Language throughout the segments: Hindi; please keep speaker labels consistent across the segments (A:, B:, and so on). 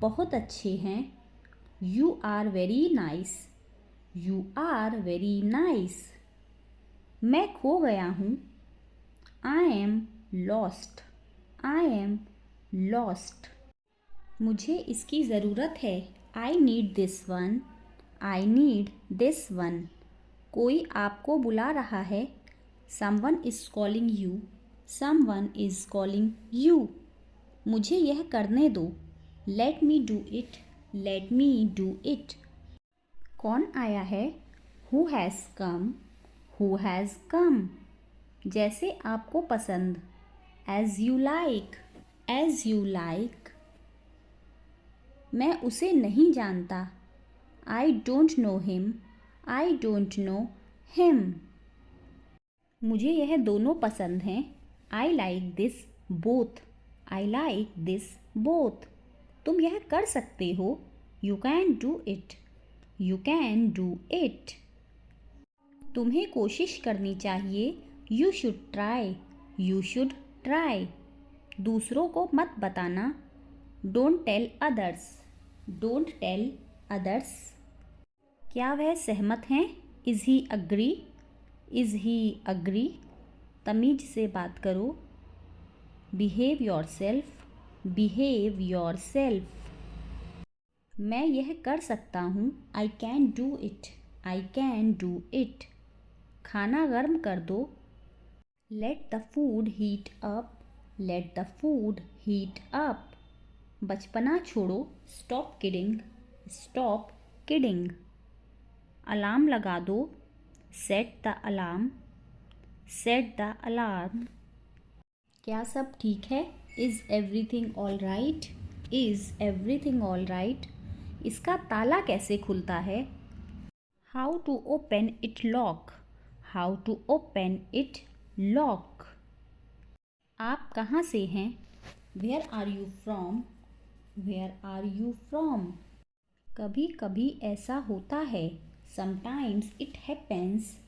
A: बहुत अच्छे हैं। You are very nice. You are very nice. मैं खो गया हूँ। I am lost. I am lost. मुझे इसकी ज़रूरत है। I need this one. I need this one. कोई आपको बुला रहा है। Someone is calling you. Someone is calling you. मुझे यह करने दो। Let me do it. Let me do it. कौन आया है? Who has come. Who has come. जैसे आपको पसंद। As you like. As you like. मैं उसे नहीं जानता। I don't know him. I don't know him. मुझे यह दोनों पसंद हैं। I like this both. I like this both. तुम यह कर सकते हो। You can do it. You can do it. तुम्हें कोशिश करनी चाहिए। You should try. You should try. दूसरों को मत बताना। Don't tell others. Don't tell others. क्या वह सहमत हैं? Is he agree. Is he agree. तमीज़ से बात करो। Behave your self. Behave your self. मैं यह कर सकता हूँ। I can do it. I can do it. खाना गर्म कर दो। Let the food heat up. Let the food heat up. बचपना छोड़ो। Stop kidding. Stop kidding. Alarm लगा दो। Set the alarm. Set the alarm. क्या सब ठीक है? Is everything all right? Is everything all right? इसका ताला कैसे खुलता है? How to open it lock. How to open it lock. आप कहाँ से हैं? Where are you from. Where are you from. कभी कभी ऐसा होता है। Sometimes it happens.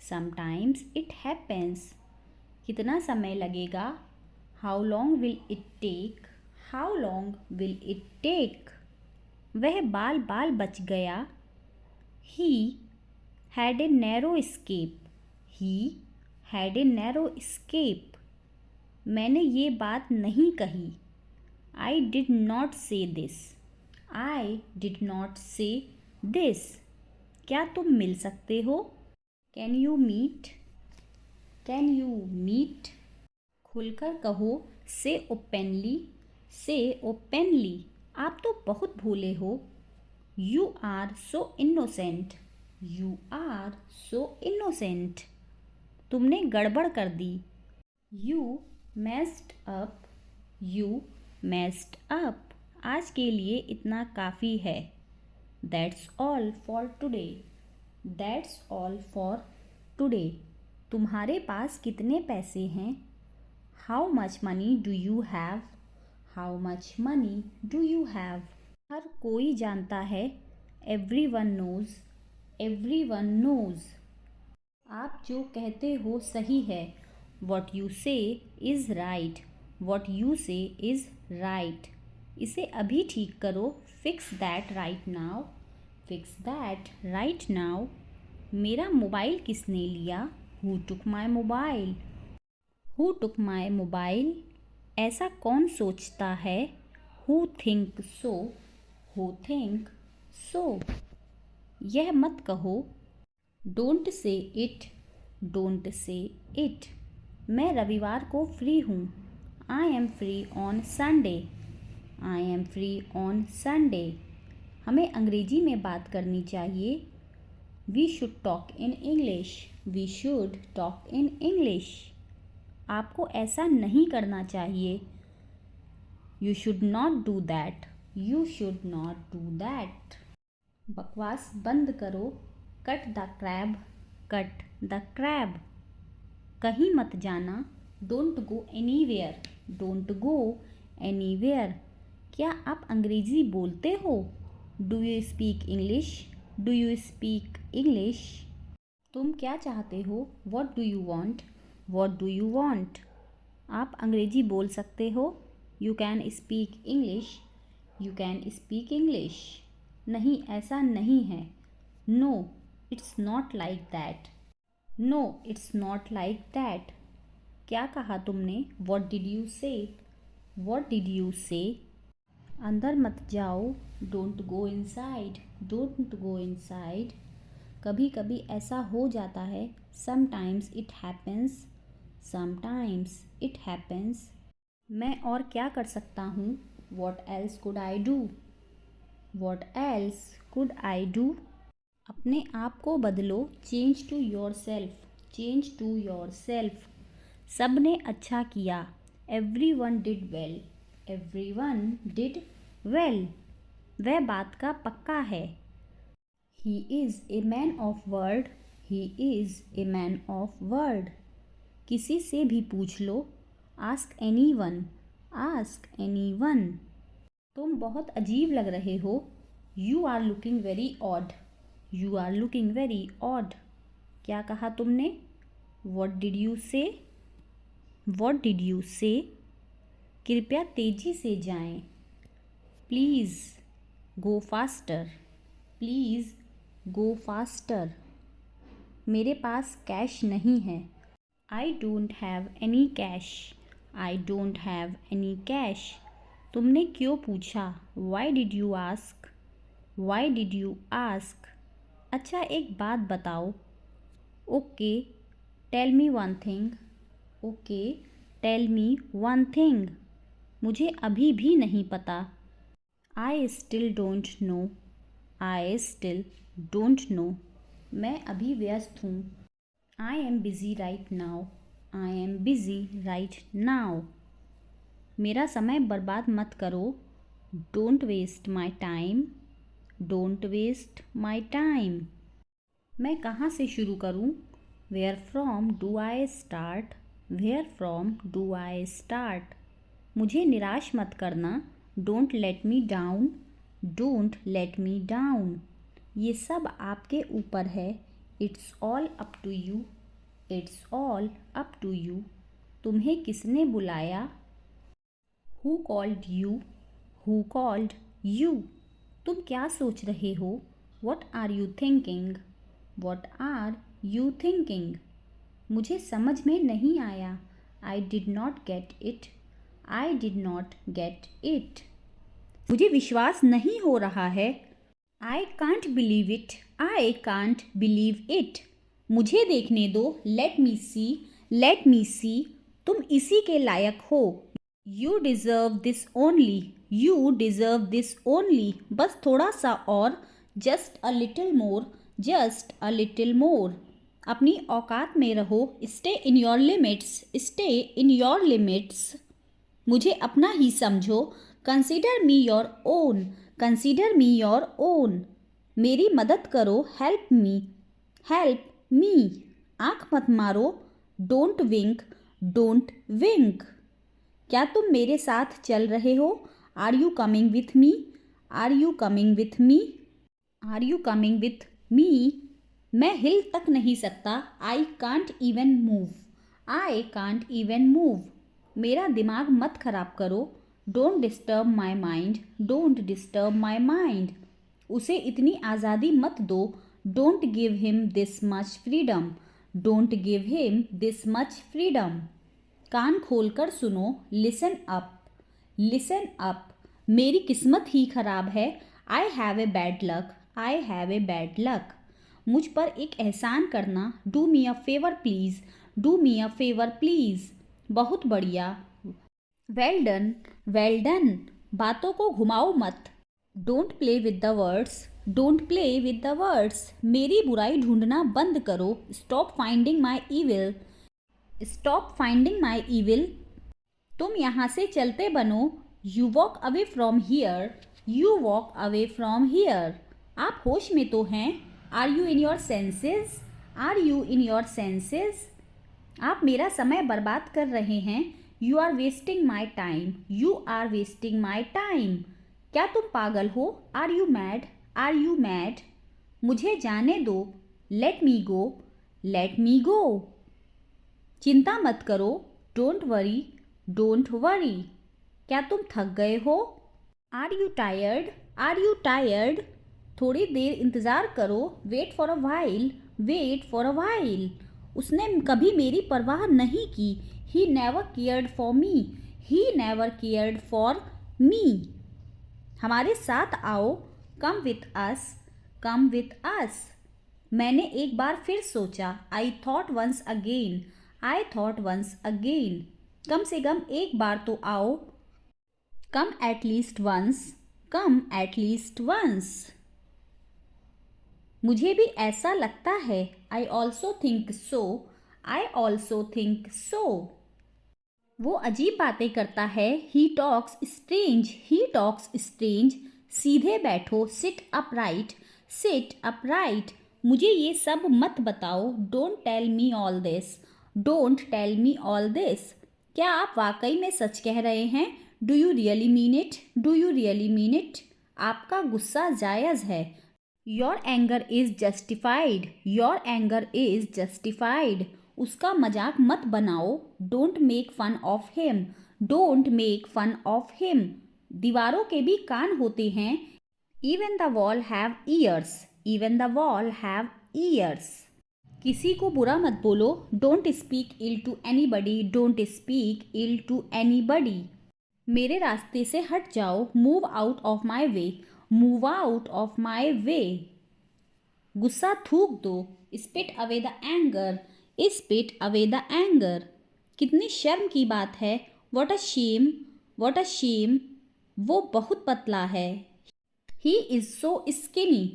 A: Sometimes it happens. कितना समय लगेगा? How long will it take. How long will it take. वह बाल बाल बच गया। He had a narrow escape. He had a narrow escape. मैंने ये बात नहीं कही। आई did not say this. I did not say this. क्या तुम मिल सकते हो? Can you meet. Can you meet. खुलकर कहो। से ओपनली। से ओपनली। आप तो बहुत भोले हो। You are so innocent. You are so innocent. तुमने गड़बड़ कर दी। You messed up. You messed up. आज के लिए इतना काफ़ी है। That's all for today. That's all for today. तुम्हारे पास कितने पैसे हैं? How much money do you have. How much money do you have. हर कोई जानता है। Everyone knows. Everyone knows. आप जो कहते हो सही है। वॉट यू से इज़ राइट। वॉट यू से इज़ राइट। इसे अभी ठीक करो। Fix that right now. Fix that right now. मेरा मोबाइल किसने लिया? Who took my mobile. Who took my mobile. ऐसा कौन सोचता है? Who think so. Who think so. यह मत कहो। Don't say it. Don't say it. मैं रविवार को फ्री हूँ। I am free on Sunday. I am free on Sunday. हमें अंग्रेजी में बात करनी चाहिए। We should talk in English. We should talk in English. आपको ऐसा नहीं करना चाहिए। You should not do that. You should not do that. बकवास बंद करो। Cut the crab. Cut the crab. कहीं मत जाना। Don't go anywhere. Don't go anywhere. क्या आप अंग्रेज़ी बोलते हो? Do you speak English. Do you speak English. तुम क्या चाहते हो? What do you want. What do you want. आप अंग्रेज़ी बोल सकते हो। You can speak English. You can speak English. नहीं, ऐसा नहीं है। No, it's not like that. No, it's not like that. क्या कहा तुमने? What did you say? What did you say? अंदर मत जाओ। Don't go inside. Don't go inside. कभी कभी ऐसा हो जाता है। Sometimes it happens. Sometimes it happens. मैं और क्या कर सकता हूँ? What else could I do? What else could I do? अपने आप को बदलो। Change to yourself. Change to yourself. सब ने अच्छा किया। Everyone did well. Everyone did well. वह बात का पक्का है। He is a man of word. He is a man of word. किसी से भी पूछ लो। Ask anyone. Ask anyone. तुम बहुत अजीब लग रहे हो। You are looking very odd. You are looking very odd. क्या कहा तुमने? What did you say? What did you say? कृपया तेजी से जाएं। Please go faster. Please go faster. मेरे पास कैश नहीं है। I don't have any cash. I don't have any cash. तुमने क्यों पूछा? Why did you ask? Why did you ask? अच्छा, एक बात बताओ। Okay, tell me one thing. Okay, tell me one thing. मुझे अभी भी नहीं पता। I still don't know. I still don't know. मैं अभी व्यस्त हूँ। I am busy right now. I am busy right now. मेरा समय बर्बाद मत करो। Don't waste my time. Don't waste my time. मैं कहाँ से शुरू करूँ? Where from do I start? Where from do I start? मुझे निराश मत करना। Don't let me down. Don't let me down. ये सब आपके ऊपर है। It's all up to you. It's all up to you. तुम्हें किसने बुलाया? Who called you? Who called you? तुम क्या सोच रहे हो? What are you thinking? What are you thinking? मुझे समझ में नहीं आया। I did not get it. I did not get it. मुझे विश्वास नहीं हो रहा है। I can't believe it. I can't believe it. मुझे देखने दो। लेट मी सी। लेट मी सी। तुम इसी के लायक हो। You deserve this only. You deserve this only. बस थोड़ा सा और। Just a little more. Just a little more. अपनी औकात में रहो। Stay in your limits. Stay in your limits. मुझे अपना ही समझो। Consider me your own. Consider me your own. मेरी मदद करो। Help me. Help me. आँख मत मारो। Don't wink. Don't wink. क्या तुम मेरे साथ चल रहे हो? Are you coming with me? Are you coming with me? Are you coming with me? मैं हिल तक नहीं सकता। I can't even move. I can't even move. मेरा दिमाग मत खराब करो। Don't disturb my mind. Don't disturb my mind. उसे इतनी आज़ादी मत दो। Don't give him this much freedom. Don't give him this much freedom. कान खोलकर सुनो। Listen up. Listen up. मेरी किस्मत ही खराब है। I have a bad luck. I have a bad luck. मुझ पर एक एहसान करना। Do me a favour please. Do me a favour please. बहुत बढ़िया। Well done. Well done. बातों को घुमाओ मत। Don't play with the words. Don't play with the words. मेरी बुराई ढूंढना बंद करो। Stop finding my evil. Stop finding my evil. तुम यहाँ से चलते बनो। You walk away from here. You walk away from here. आप होश में तो हैं? Are you in your senses? Are you in your senses? आप मेरा समय बर्बाद कर रहे हैं। You are wasting my time. You are wasting my time. क्या तुम पागल हो? Are you mad? Are you mad? मुझे जाने दो। Let me go. Let me go. चिंता मत करो। Don't worry. Don't worry. क्या तुम थक गए हो? Are you tired? Are you tired? थोड़ी देर इंतज़ार करो, wait for a while, wait for a while. उसने कभी मेरी परवाह नहीं की, he never cared for me, he never cared for me. हमारे साथ आओ, come with us, come with us. मैंने एक बार फिर सोचा, I thought once again, I thought once again. कम से कम एक बार तो आओ, come at least once, come at least once. मुझे भी ऐसा लगता है, I also think so, I also think so. वो अजीब बातें करता है, he talks strange, he talks strange. सीधे बैठो, सिट अपराइट, सिट अपराइट। मुझे ये सब मत बताओ, don't tell me all this, don't tell me all this. क्या आप वाकई में सच कह रहे हैं? Do you really mean it, do you really mean it? आपका गुस्सा जायज़ है, your anger is justified, your anger is justified. उसका मजाक मत बनाओ, don't make fun of him, don't make fun of him. दीवारों के भी कान होते हैं, even the wall have ears, even the wall have ears. किसी को बुरा मत बोलो, don't speak ill to anybody, don't speak ill to anybody. मेरे रास्ते से हट जाओ, move out of my way, move out of my way. गुस्सा थूक दो, spit away the anger, spit away the anger. कितनी शर्म की बात है, what a shame, what a shame. वो बहुत पतला है, he is so skinny,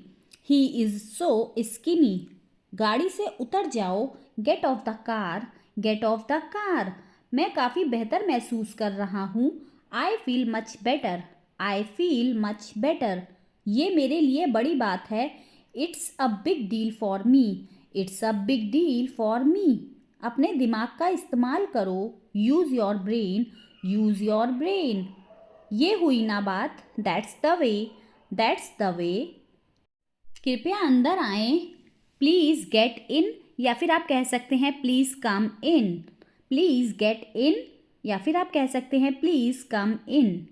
A: he is so skinny. गाड़ी से उतर जाओ, get off the car, get off the car. मैं काफ़ी बेहतर महसूस कर रहा हूँ, I feel much better, I feel much better. ये मेरे लिए बड़ी बात है, it's a big deal for me, it's a big deal for me. अपने दिमाग का इस्तेमाल करो, use your brain, use your brain. ये हुई ना बात, that's the way, that's the way. कृपया अंदर आएं, प्लीज़ गेट इन, या फिर आप कह सकते हैं please come in, please get in, या फिर आप कह सकते हैं प्लीज़ कम इन।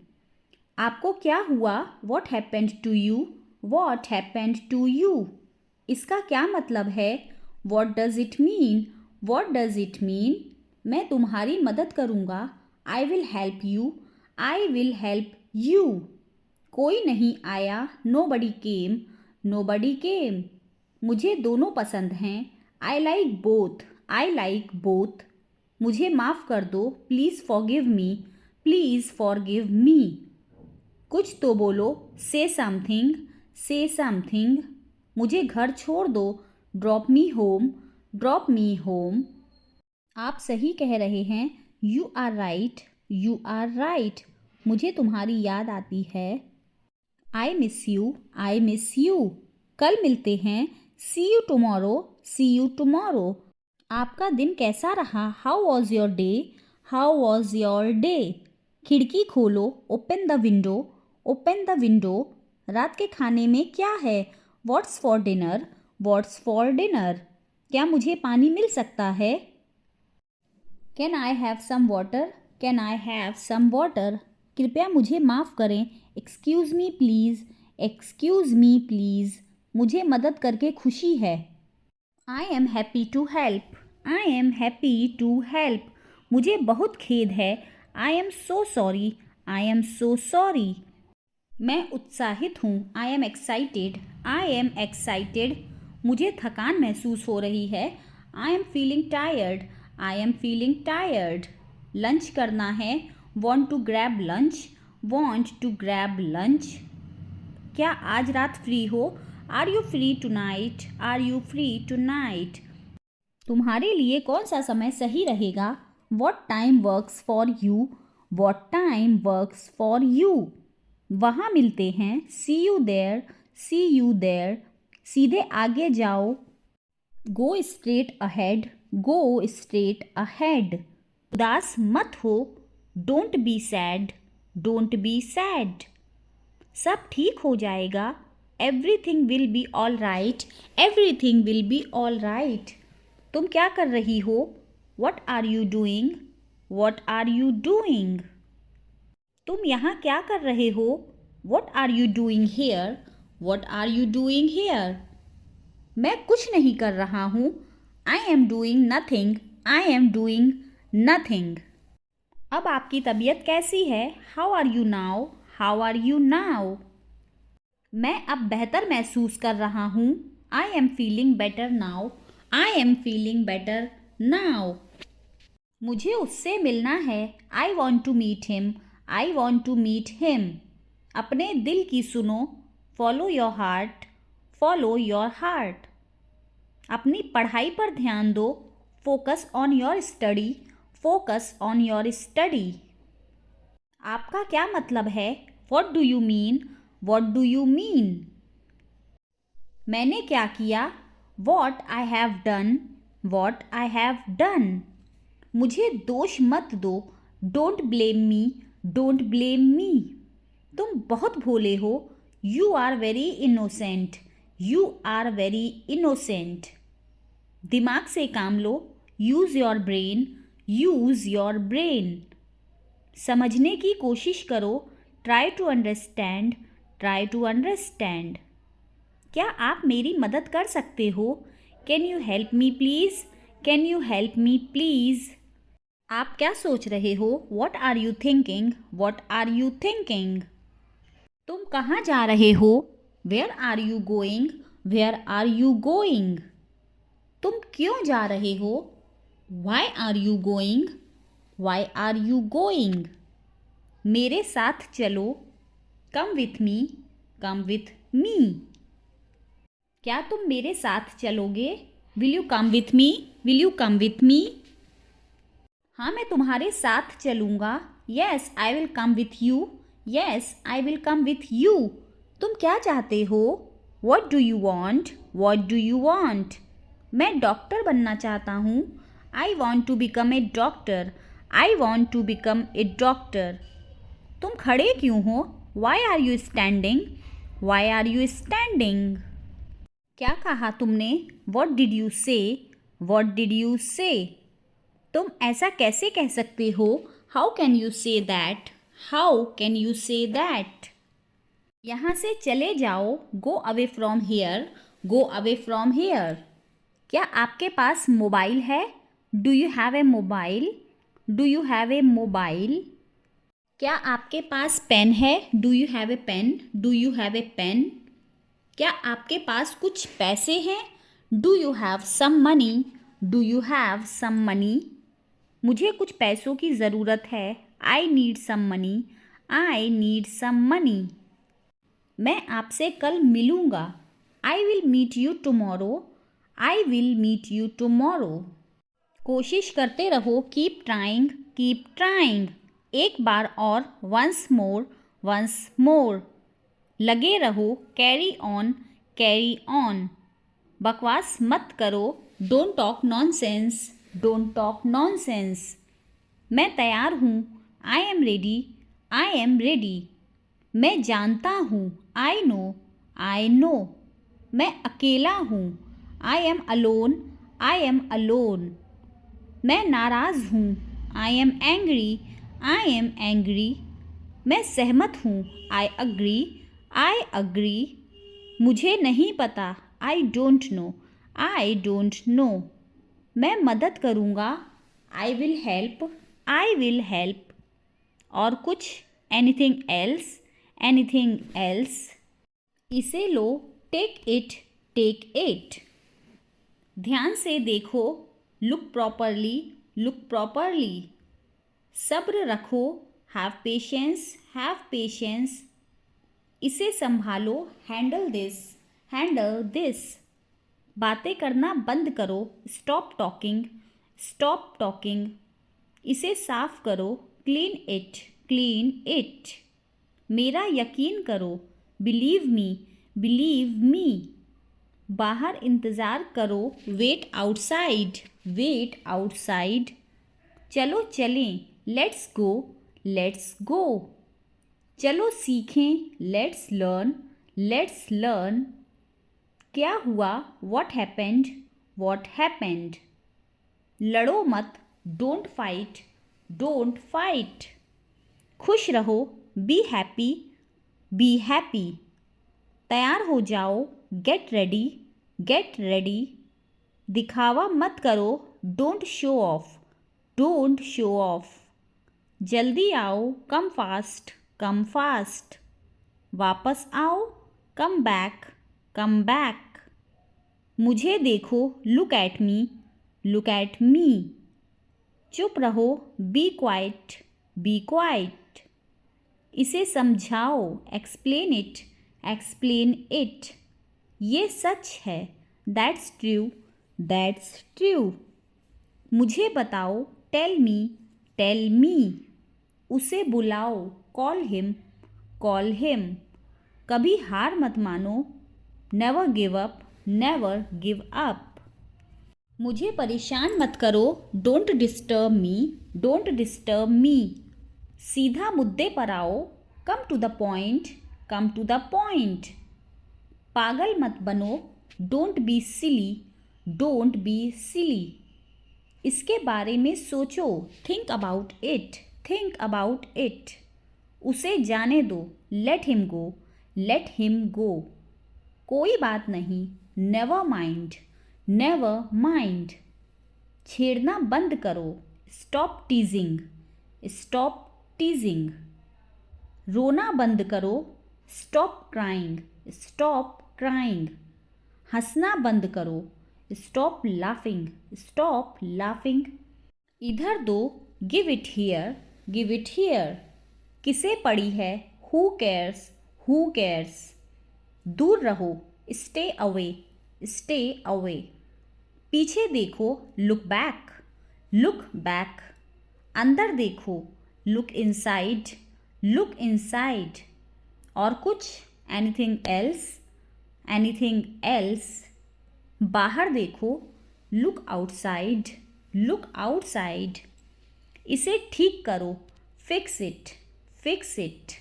A: आपको क्या हुआ? What happened to you, what happened to you. इसका क्या मतलब है? What does it mean, what does it mean. मैं तुम्हारी मदद करूँगा, I will help you, I will help you. कोई नहीं आया, नो बडी केम, नो बडी केम। मुझे दोनों पसंद हैं, I like both, I like both. मुझे माफ़ कर दो, please forgive me, please forgive me. कुछ तो बोलो, से समथिंग, से समथिंग। मुझे घर छोड़ दो, drop me home, drop me home. आप सही कह रहे हैं, you are right, you are right. मुझे तुम्हारी याद आती है, I miss you, I miss you. कल मिलते हैं, see you tomorrow, see you tomorrow. आपका दिन कैसा रहा? How was your day, how was your day. खिड़की खोलो, open the window, open the window. रात के खाने में क्या है? What's for dinner, what's for dinner. क्या मुझे पानी मिल सकता है? Can I have some water, can I have some water. कृपया मुझे माफ़ करें, excuse me please, excuse me please. मुझे मदद करके खुशी है, I am happy to help, I am happy to help. मुझे बहुत खेद है, I am so sorry, I am so sorry. मैं उत्साहित हूँ, I am excited, I am excited. मुझे थकान महसूस हो रही है, I am feeling tired, I am feeling tired. Lunch करना है, want to grab lunch, want to grab lunch. क्या आज रात फ्री हो? Are you free tonight, are you free tonight. तुम्हारे लिए कौन सा समय सही रहेगा? What time works for you, what time works for you. वहाँ मिलते हैं, see you there, see you there. सीधे आगे जाओ, go straight ahead, go straight ahead. उदास मत हो, don't be sad, don't be sad. सब ठीक हो जाएगा, everything will be all right, everything will be all right. तुम क्या कर रही हो? What are you doing, what are you doing. तुम यहाँ क्या कर रहे हो? What are you doing here? What are you doing here? मैं कुछ नहीं कर रहा हूँ. I am doing nothing. I am doing nothing. अब आपकी तबीयत कैसी है? How are you now? How are you now? मैं अब बेहतर महसूस कर रहा हूँ. I am feeling better now. I am feeling better now. मुझे उससे मिलना है. I want to meet him. I want to meet him. अपने दिल की सुनो. Follow your heart. Follow your heart. अपनी पढ़ाई पर ध्यान दो. Focus on your study. Focus on your study. आपका क्या मतलब है? What do you mean? What do you mean? मैंने क्या किया? What I have done. What I have done. मुझे दोष मत दो. Don't blame me. Don't blame me. तुम बहुत भोले हो. You are very innocent. You are very innocent. दिमाग से काम लो. Use your brain. Use your brain. समझने की कोशिश करो. Try to understand. Try to understand. क्या आप मेरी मदद कर सकते हो? Can you help me please? Can you help me please? आप क्या सोच रहे हो? What are you thinking? What are you thinking? तुम कहाँ जा रहे हो? Where are you going? Where are you going? तुम क्यों जा रहे हो? Why are you going? Why are you going? मेरे साथ चलो. Come with me. Come with me. क्या तुम मेरे साथ चलोगे? Will you come with me? Will you come with me? हाँ, मैं तुम्हारे साथ चलूँगा. Yes, I will come with you. Yes, I will come with you. तुम क्या चाहते हो? What do you want? What do you want? मैं डॉक्टर बनना चाहता हूँ. I want to become a doctor. I want to become a doctor. तुम खड़े क्यों हो? Why are you standing? Why are you standing? क्या कहा तुमने? What did you say? What did you say? तुम ऐसा कैसे कह सकते हो? How can you say that? How can you say that? यहाँ से चले जाओ. Go away from here. Go away from here. क्या आपके पास मोबाइल है? Do you have a mobile? Do you have a mobile? क्या आपके पास पेन है? Do you have a pen? Do you have a pen? क्या आपके पास कुछ पैसे हैं? Do you have some money? Do you have some money? मुझे कुछ पैसों की ज़रूरत है. I need some money. I need some money. मैं आपसे कल मिलूँगा. I will meet you tomorrow. I will meet you tomorrow. कोशिश करते रहो. Keep trying. Keep trying. एक बार और. Once more. Once more. लगे रहो. Carry on. Carry on. बकवास मत करो. Don't talk nonsense. Don't talk nonsense. मैं तैयार हूँ. I am ready. I am ready. मैं जानता हूँ. I know. I know. मैं अकेला हूँ. I am alone. I am alone. मैं नाराज़ हूँ. I am angry. I am angry. मैं सहमत हूँ. I agree. I agree. मुझे नहीं पता. I don't know. I don't know. मैं मदद करूँगा. I will help. I will help. और कुछ? Anything else? Anything else? इसे लो. Take it. Take it. ध्यान से देखो. Look properly. Look properly. सब्र रखो. Have patience. Have patience. इसे संभालो. Handle this. Handle this. बातें करना बंद करो. Stop talking. Stop talking. इसे साफ करो. Clean it. Clean it. मेरा यकीन करो. Believe me. Believe me. बाहर इंतज़ार करो. Wait outside. Wait outside. चलो चलें. Let's go. Let's go. चलो सीखें. Let's learn. Let's learn. क्या हुआ? What happened? What happened? लड़ो मत. Don't fight. Don't fight. खुश रहो. Be happy. Be happy. तैयार हो जाओ, गेट रेडी, गेट रेडी। दिखावा मत करो, don't show off, don't show off. जल्दी आओ, कम फास्ट, कम फास्ट। वापस आओ, कम बैक, कम बैक। मुझे देखो, look at me, look at me. चुप रहो, बी क्वाइट, बी क्वाइट। इसे समझाओ, एक्सप्लेन इट, एक्सप्लेन इट। ये सच है, दैट्स ट्रू, दैट्स ट्रू। मुझे बताओ, टेल मी, टेल मी। उसे बुलाओ, कॉल हिम, कॉल हिम। कभी हार मत मानो, never give up, never give up. मुझे परेशान मत करो, don't disturb me, don't disturb me. सीधा मुद्दे पर आओ, come to the point, come to the point. पागल मत बनो, don't be silly, don't be silly. इसके बारे में सोचो, think about it, think about it. उसे जाने दो, let him go, let him go. कोई बात नहीं, नेवर माइंड, नेवर माइंड। छेड़ना बंद करो, स्टॉप टीजिंग, स्टॉप टीजिंग। रोना बंद करो, स्टॉप क्राइंग, स्टॉप क्राइंग। हंसना बंद करो, स्टॉप लाफिंग, स्टॉप लाफिंग। इधर दो, give it here, give it here. किसे पड़ी है, हु केयर्स, हु केयर्स। दूर रहो, स्टे अवे, स्टे अवे। पीछे देखो, लुक बैक, लुक बैक। अंदर देखो, लुक इनसाइड, लुक इनसाइड। और कुछ, एनीथिंग एल्स, एनीथिंग एल्स। बाहर देखो, लुक आउटसाइड, लुक आउटसाइड। इसे ठीक करो, फिक्स इट, फिक्स इट।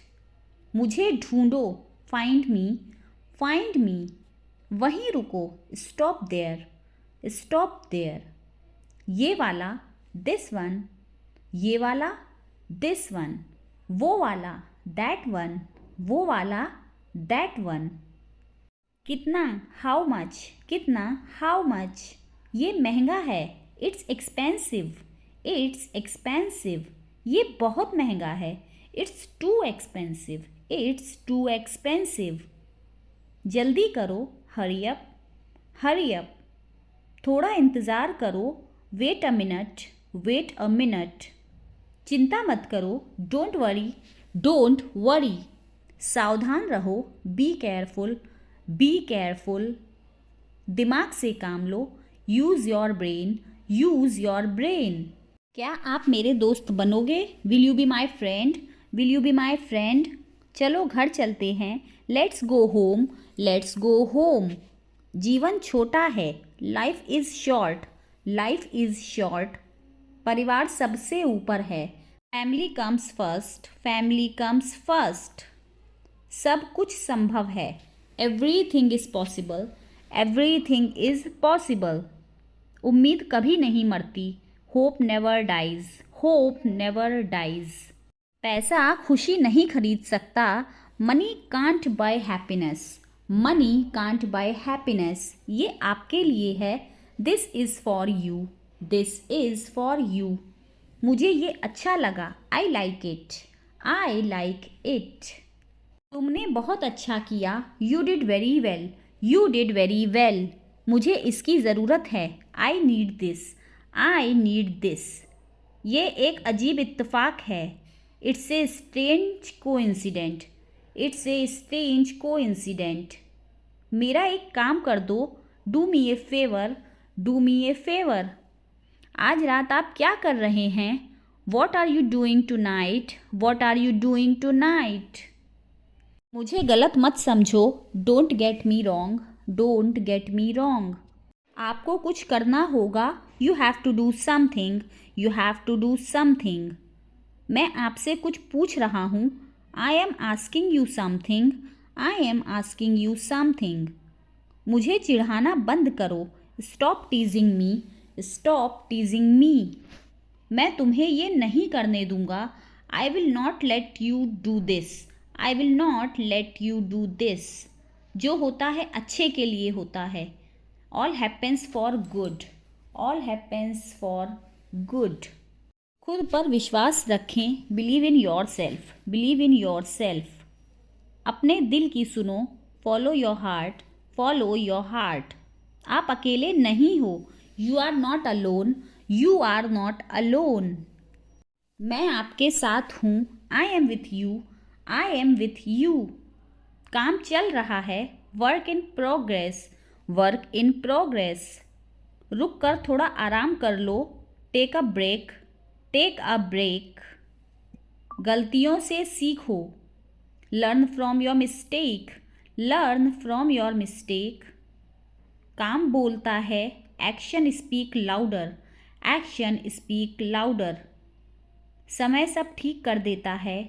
A: मुझे ढूंढो, फाइंड मी, फाइंड मी। वहीं रुको, स्टॉप देयर, स्टॉप देयर। ये वाला, दिस वन, ये वाला, दिस वन। वो वाला, दैट वन, वो वाला, दैट वन। कितना, हाउ मच, कितना, हाउ मच। ये महंगा है, इट्स एक्सपेंसिव, इट्स एक्सपेंसिव। ये बहुत महंगा है, it's too expensive, it's too expensive. जल्दी करो, हरी अप, हरी अप। थोड़ा इंतज़ार करो, wait a minute, wait a minute. चिंता मत करो, डोंट वरी, डोंट वरी। सावधान रहो, बी केयरफुल, बी केयरफुल। दिमाग से काम लो, use your brain, use your brain. क्या आप मेरे दोस्त बनोगे, will you be my friend, will you be my friend. चलो घर चलते हैं, let's go home, let's go home. जीवन छोटा है, life is short, life is short. परिवार सबसे ऊपर है, family comes first, family comes first. सब कुछ संभव है, everything is possible, everything is possible. उम्मीद कभी नहीं मरती, hope never dies, hope never dies. पैसा खुशी नहीं खरीद सकता, money can't buy happiness, money can't buy happiness. ये आपके लिए है, this is for you, this is for you. मुझे ये अच्छा लगा, I like it, I like it. तुमने बहुत अच्छा किया, you did very well, you did very well. मुझे इसकी ज़रूरत है, I need this, I need this. ये एक अजीब इत्तेफाक है, it's a strange coincident, it's a strange coincident. मेरा एक काम कर दो, do me a favour, do me a favour. आज रात आप क्या कर रहे हैं, what are you doing tonight, what are you doing tonight. मुझे गलत मत समझो, don't get me wrong, don't get me wrong. आपको कुछ करना होगा, you have to do something, you have to do something. मैं आपसे कुछ पूछ रहा हूँ, I am asking you something, I am asking you something. मुझे चिढ़ाना बंद करो, स्टॉप टीजिंग मी, स्टॉप टीजिंग मी। मैं तुम्हें ये नहीं करने दूंगा, I will not let you do this, I will not let you do this. जो होता है अच्छे के लिए होता है। All happens for good. All happens for good. खुद पर विश्वास रखें। Believe in yourself. Believe in yourself. अपने दिल की सुनो। Follow your heart. Follow your heart. आप अकेले नहीं हो। You are not alone. You are not alone. मैं आपके साथ हूँ। I am with you. I am with you. काम चल रहा है। Work in progress. Work in progress. रुक कर थोड़ा आराम कर लो। Take a break. Take a break. गलतियों से सीखो। Learn from your mistake. Learn from your mistake. काम बोलता है। Action speak louder. Action speak louder. समय सब ठीक कर देता है।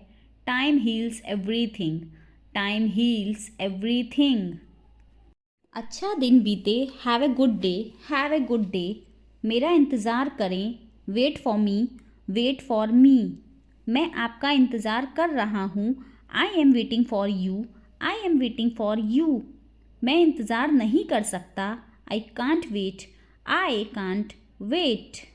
A: Time heals everything. Time heals everything. अच्छा दिन बीते। Have a good day. Have a good day. मेरा इंतज़ार करें। Wait for me. Wait for me. मैं आपका इंतज़ार कर रहा हूँ। I am waiting for you. I am waiting for you. मैं इंतज़ार नहीं कर सकता। I can't wait. I can't wait.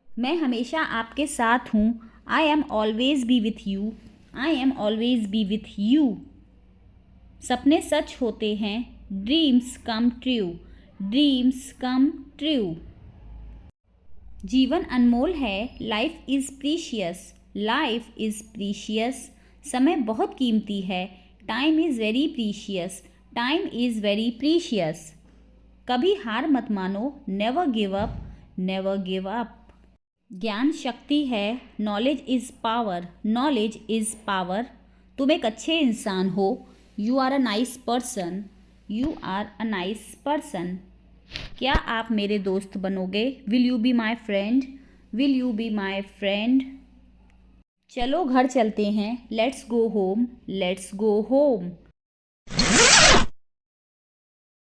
A: मैं हमेशा आपके साथ हूँ। I am always be with you. I am always be with you. सपने सच होते हैं। Dreams come true. Dreams come true. जीवन अनमोल है। Life is precious. Life is precious. समय बहुत कीमती है। Time is very precious. Time is very precious. कभी हार मत मानो। Never give up. Never give up. ज्ञान शक्ति है। Knowledge is power. Knowledge is power. तुम एक अच्छे इंसान हो। You are a nice person. You are a nice person. क्या आप मेरे दोस्त बनोगे? Will you be my friend? Will you be my friend? चलो घर चलते हैं। Let's go home. Let's go home.